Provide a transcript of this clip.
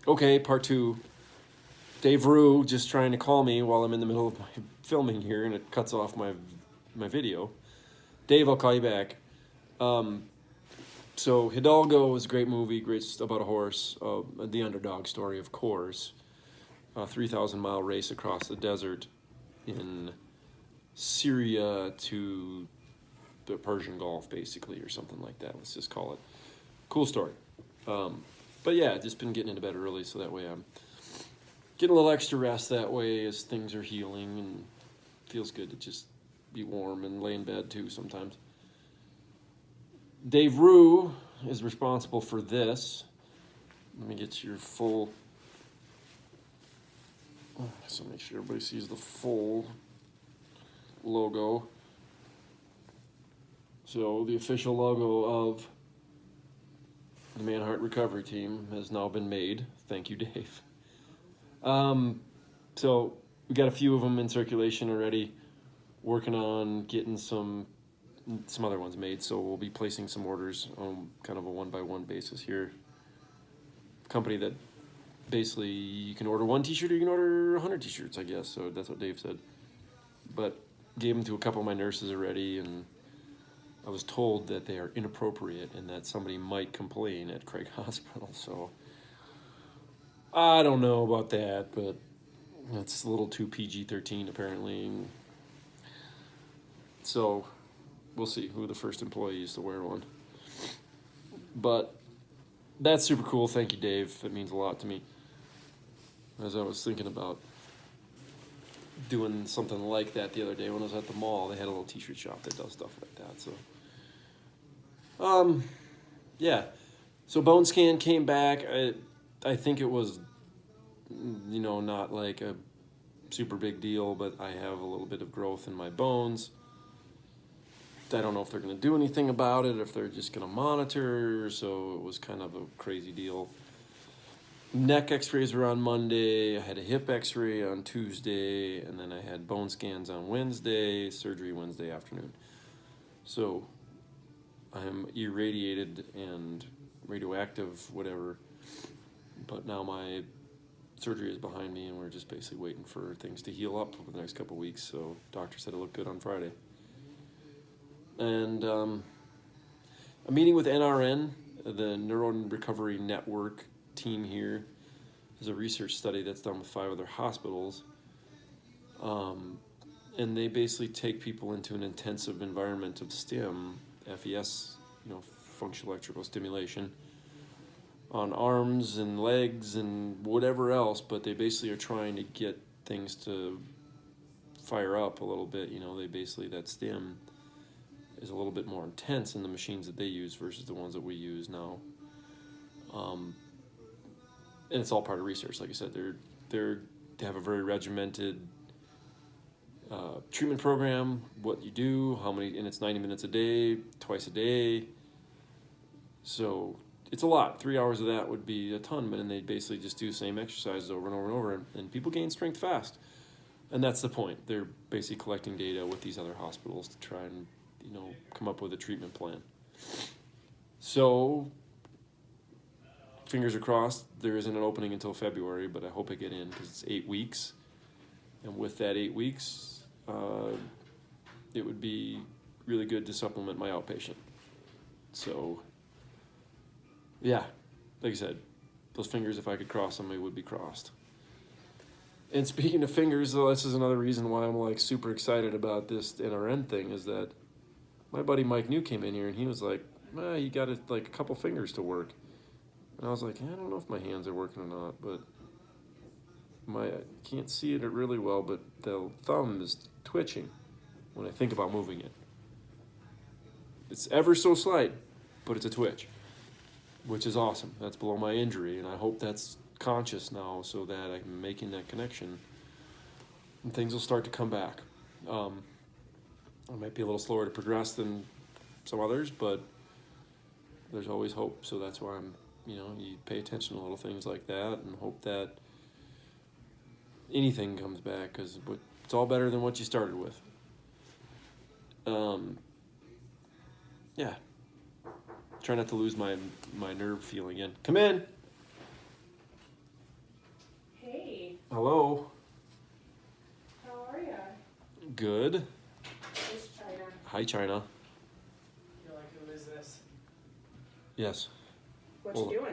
Okay, part two. Dave Rue just trying to call me while I'm in the middle of my filming here, and it cuts off my video. Dave, I'll call you back. So Hidalgo is a great movie, great about a horse, the underdog story, of course. A 3,000-mile race across the desert in Syria to the Persian Gulf, basically, or something like that. Let's just call it. Cool story. But yeah, just been getting into bed early, so that way I'm getting a little extra rest that way as things are healing, and feels good to just be warm and lay in bed too sometimes. Dave Rue is responsible for this. Let me get your full... So make sure everybody sees the full logo. So the official logo of the Manhardt Recovery Team has now been made. Thank you, Dave. So we got a few of them in circulation already. Working on getting some other ones made. So we'll be placing some orders on kind of a one-by-one basis here. Company that basically you can order one t-shirt or you can order 100 t-shirts, I guess. So that's what Dave said. But gave them to a couple of my nurses already, and I was told that they are inappropriate and that somebody might complain at Craig Hospital. So I don't know about that, but it's a little too PG-13 apparently. So we'll see who the first employee is to wear one. But that's super cool. Thank you, Dave. That means a lot to me. As I was thinking about doing something like that the other day when I was at the mall, they had a little t-shirt shop that does stuff like that. So, yeah. So bone scan came back. I think it was, not like a super big deal, but I have a little bit of growth in my bones. I don't know if they're going to do anything about it, or if they're just going to monitor. So it was kind of a crazy deal. Neck x-rays were on Monday. I had a hip x-ray on Tuesday, and then I had bone scans on Wednesday, surgery Wednesday afternoon. So I am irradiated and radioactive, whatever. But now my surgery is behind me, and we're just basically waiting for things to heal up over the next couple of weeks. So doctor said it looked good on Friday. And a meeting with NRN, the Neuro Recovery Network team here. There's a research study that's done with 5 other hospitals. And they basically take people into an intensive environment of STEM, FES, functional electrical stimulation, on arms and legs and whatever else, but they basically are trying to get things to fire up a little bit. They basically, that STEM is a little bit more intense in the machines that they use versus the ones that we use now. And it's all part of research. Like I said, they have a very regimented treatment program, what you do, how many, and it's 90 minutes a day, twice a day. So it's a lot. 3 hours of that would be a ton, and they basically just do the same exercises over and over and over, and people gain strength fast. And that's the point. They're basically collecting data with these other hospitals to try and, come up with a treatment plan. So fingers are crossed. There isn't an opening until February, but I hope I get in because it's 8 weeks. And with that 8 weeks, it would be really good to supplement my outpatient. So, yeah, like I said, those fingers, if I could cross them, they would be crossed. And speaking of fingers, though, this is another reason why I'm super excited about this NRN thing, is that my buddy Mike New came in here and he was like, you got a couple fingers to work. And I was like, I don't know if my hands are working or not, but I can't see it really well, but the thumb is twitching when I think about moving it. It's ever so slight, but it's a twitch, which is awesome. That's below my injury, and I hope that's conscious now so that I'm making that connection and things will start to come back. I might be a little slower to progress than some others, but there's always hope. So that's why you pay attention to little things like that and hope that anything comes back, because it's all better than what you started with. Yeah. Try not to lose my nerve feeling again. Come in. Hello. How are ya? Good. It's China. Hi, China. You're like, who is this? Yes. What Well, you doing?